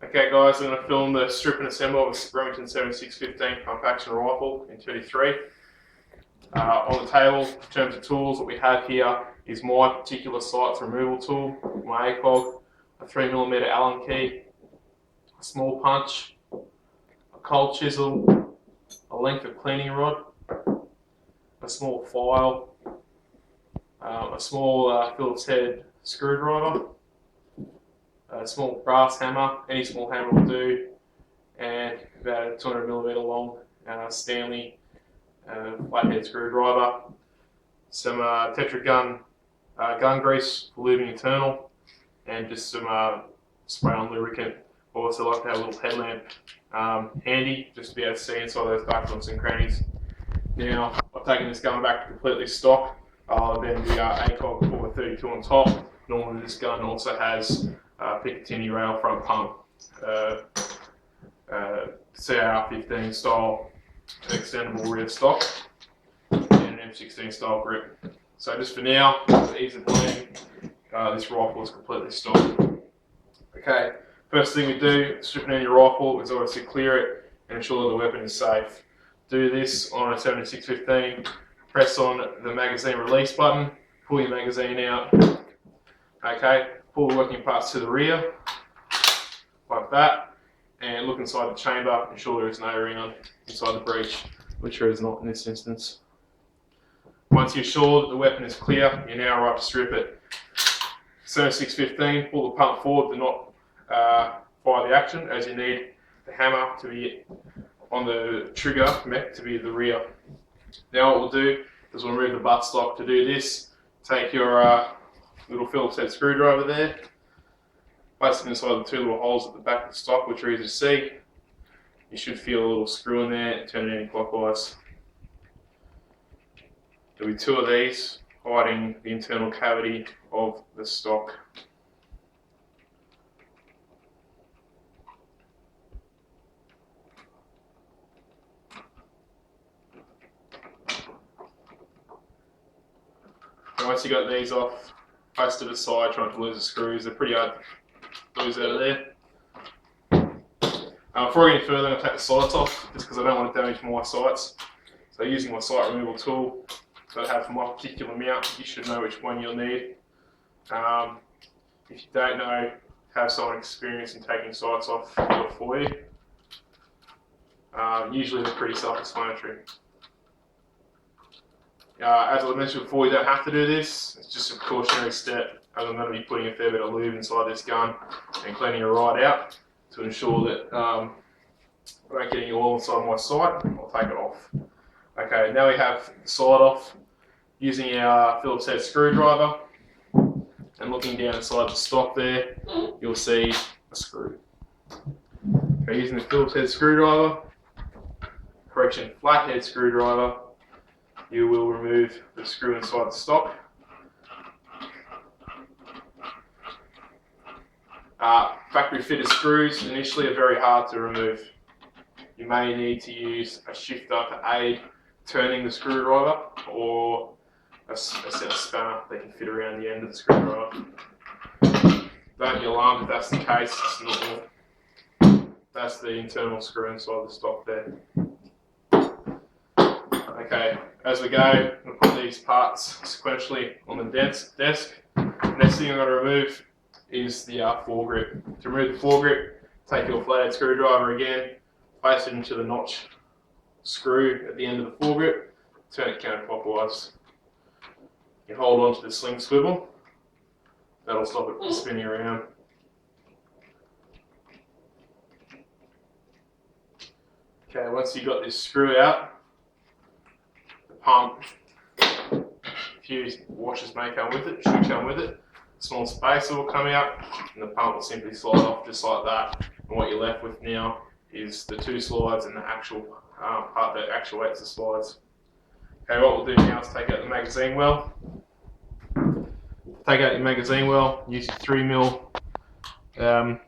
Okay guys, I'm going to film the strip and assemble of a Remington 7615 pump action rifle in 33. On the table, in terms of tools, what we have here is my particular sights removal tool, my ACOG, a 3mm Allen key, a small punch, a cold chisel, a length of cleaning rod, a small file, a small Phillips head screwdriver, a small brass hammer, any small hammer will do, and about a 200mm long Stanley flathead screwdriver, some Tetra gun gun grease for lubing internal, and just some spray on lubricant. I also like to have a little headlamp handy just to be able to see inside those dark nooks and crannies. Now, I've taken this gun back to completely stock, then the ACOG 432 on top. Normally this gun also has Picatinny rail front pump, CAR-15 style extendable rear stock, and an M16 style grip. So just for now, for ease of planning, this rifle is completely stocked. Okay, first thing we do, stripping down your rifle, is obviously clear it and ensure that the weapon is safe. Do this on a 7615, press on the magazine release button, pull your magazine out, okay, pull the working parts to the rear, like that, and look inside the chamber, ensure there is no ring inside the breech, which there is not in this instance. Once you're sure that the weapon is clear, you're now right to strip it. 7615, pull the pump forward to not fire the action, as you need the hammer to be on the trigger mech to be the rear. Now what we'll do is we'll remove the buttstock. To do this, take your little Phillips head screwdriver there, place it inside the two little holes at the back of the stock, which are easy to see. You should feel a little screw in there, turn it anti-clockwise. There'll be two of these hiding the internal cavity of the stock. And once you got these off, place to the side, trying to lose the screws. They're pretty hard to lose out of there. Before I get any further, I'm going to take the sights off, just because I don't want to damage my sights. So using my sight removal tool that I have for my particular mount, you should know which one you'll need. If you don't know, have someone experienced in taking sights off do it for you. Usually they're pretty self-explanatory. As I mentioned before, you don't have to do this. It's just a precautionary step, as I'm going to be putting a fair bit of lube inside this gun and cleaning it right out to ensure that I don't get any oil inside my sight. I'll take it off. Okay, now we have the sight off. Using our Phillips head screwdriver and looking down inside the stock there, you'll see a screw. Okay, using the Phillips head screwdriver, correction, flathead screwdriver, you will remove the screw inside the stock. Factory fitted screws initially are very hard to remove. You may need to use a shifter to aid turning the screwdriver, or a set of spanner that can fit around the end of the screwdriver. Don't be alarmed if that's the case, it's normal. That's the internal screw inside the stock there. Okay, as we go, I'm going to put these parts sequentially on the desk. Next thing I'm going to remove is the foregrip. To remove the foregrip, take your flathead screwdriver again, place it into the notch screw at the end of the foregrip, turn it counterclockwise. You hold on to the sling swivel, that'll stop it from spinning around. Okay, once you've got this screw out, the pump, a few washers may come with it, should come with it. A small spacer will come out and the pump will simply slide off just like that. And what you're left with now is the two slides and the actual part that actuates the slides. Okay, what we'll do now is take out the magazine well. Take out your magazine well, use your 3mm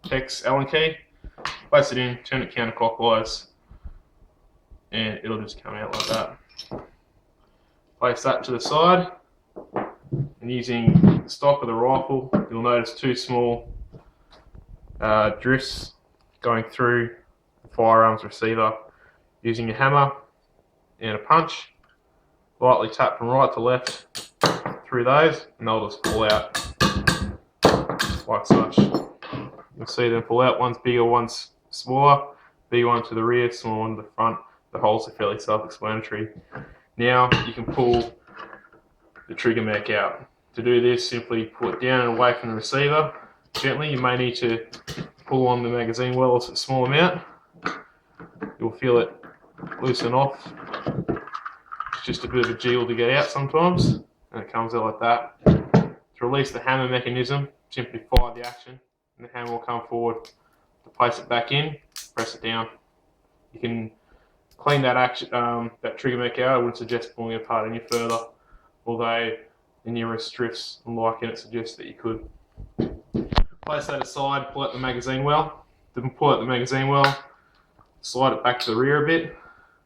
hex Allen key, place it in, turn it counterclockwise, and it'll just come out like that. Place that to the side, and using the stock of the rifle, you'll notice two small drifts going through the firearms receiver using your hammer and a punch. Lightly tap from right to left through those, and they'll just fall out like such. You'll see them fall out. One's bigger, one's smaller. Bigger one to the rear, smaller one to the front. The holes are fairly self-explanatory. Now you can pull the trigger mech out. To do this, simply pull it down and away from the receiver gently. You may need to pull on the magazine well a small amount. You'll feel it loosen off. It's just a bit of a jiggle to get out sometimes, and it comes out like that. To release the hammer mechanism, simply fire the action, and the hammer will come forward. To place it back in, press it down. You can clean that action, that trigger mech out. I wouldn't suggest pulling it apart any further, although the nearest drifts and like in it suggest that you could. Place that aside, pull out the magazine well. Then pull out the magazine well, slide it back to the rear a bit,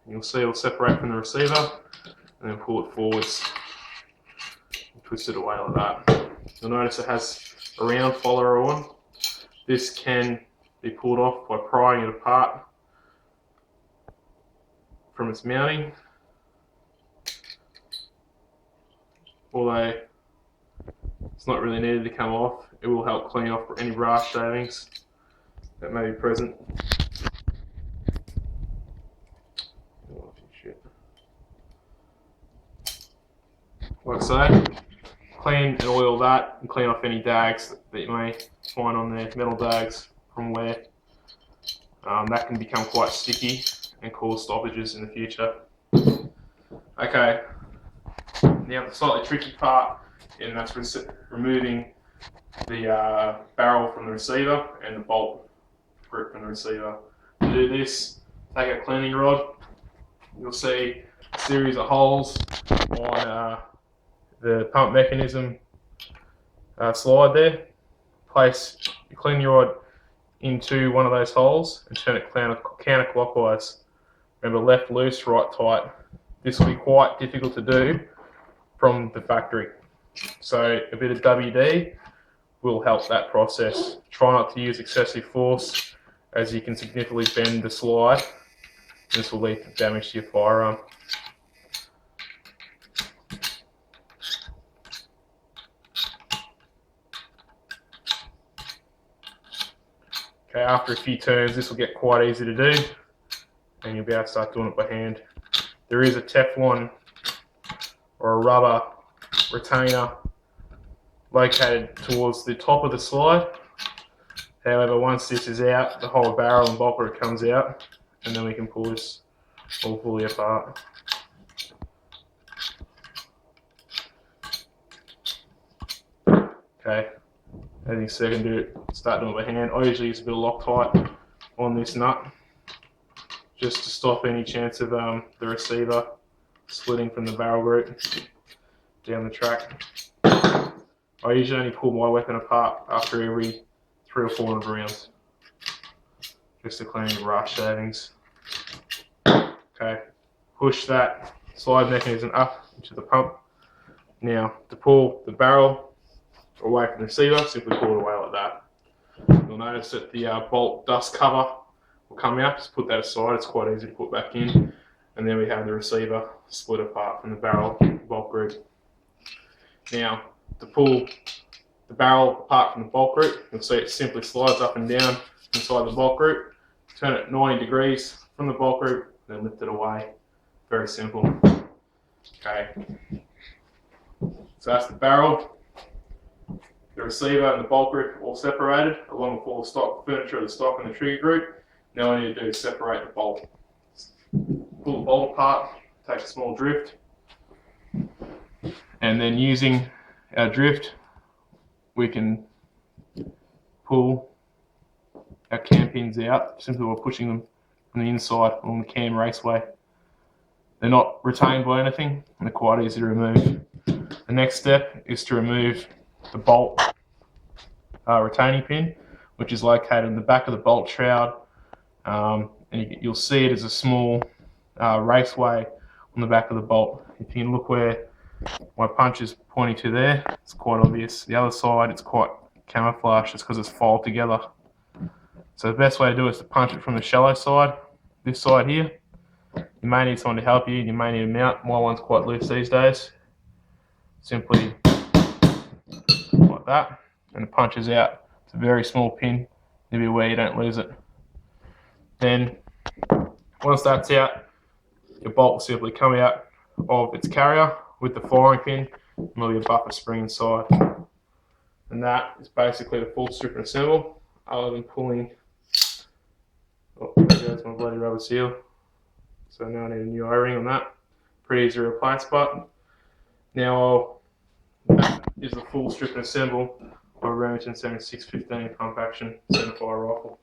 and you'll see it'll separate from the receiver, and then pull it forwards and twist it away like that. You'll notice it has a round follower on. This can be pulled off by prying it apart from its mounting, although it's not really needed to come off. It will help clean off any brass shavings that may be present. Like so, clean and oil that and clean off any dags that you may find on there, metal dags from wear. That can become quite sticky and cause stoppages in the future. Okay, now the slightly tricky part, and that's removing the barrel from the receiver and the bolt grip from the receiver. To do this, take a cleaning rod. You'll see a series of holes on the pump mechanism slide there. Place your cleaning rod into one of those holes and turn it counterclockwise. Remember, left loose, right tight. This will be quite difficult to do from the factory, so a bit of WD will help that process. Try not to use excessive force, as you can significantly bend the slide. This will lead to damage to your firearm. Okay, after a few turns, this will get quite easy to do, and you'll be able to start doing it by hand. There is a Teflon or a rubber retainer located towards the top of the slide. However, once this is out, the whole barrel and bolt grip comes out, and then we can pull this all fully apart. Okay, as you see, I can start doing it by hand. I usually use a bit of Loctite on this nut, just to stop any chance of the receiver splitting from the barrel group down the track. I usually only pull my weapon apart after every 300 or 400 rounds, just to clean the brass shavings. Okay, push that slide mechanism up into the pump. Now, to pull the barrel away from the receiver, simply pull it away like that. You'll notice that the bolt dust cover will come out. Just put that aside, it's quite easy to put back in. And then we have the receiver split apart from the barrel bolt group. Now, to pull the barrel apart from the bolt group, you'll see it simply slides up and down inside the bolt group. Turn it 90 degrees from the bolt group, then lift it away. Very simple. Okay. So that's the barrel, the receiver and the bolt group all separated, along with all the stock furniture of the stock and the trigger group. Now all I need to do is separate the bolt. Pull the bolt apart, take a small drift, and then using our drift, we can pull our cam pins out simply by pushing them from the inside along the cam raceway. They're not retained by anything, and they're quite easy to remove. The next step is to remove the bolt retaining pin, which is located in the back of the bolt shroud, and you'll see it as a small raceway on the back of the bolt. If you can look where my punch is pointing to there, it's quite obvious. The other side, it's quite camouflaged, it's because it's filed together. So the best way to do it is to punch it from the shallow side, this side here. You may need someone to help you, you may need a mount. My one's quite loose these days. Simply like that, and it punches out. It's a very small pin to be aware you don't lose it. Then once that's out, your bolt will simply come out of its carrier with the firing pin, and there'll be a buffer spring inside. And that is basically the full strip and assemble, other than pulling. Oh, there goes my bloody rubber seal. So now I need a new O-ring on that. Pretty easy to replace, but now that is the full strip and assemble of a Remington 7615 pump action centerfire rifle.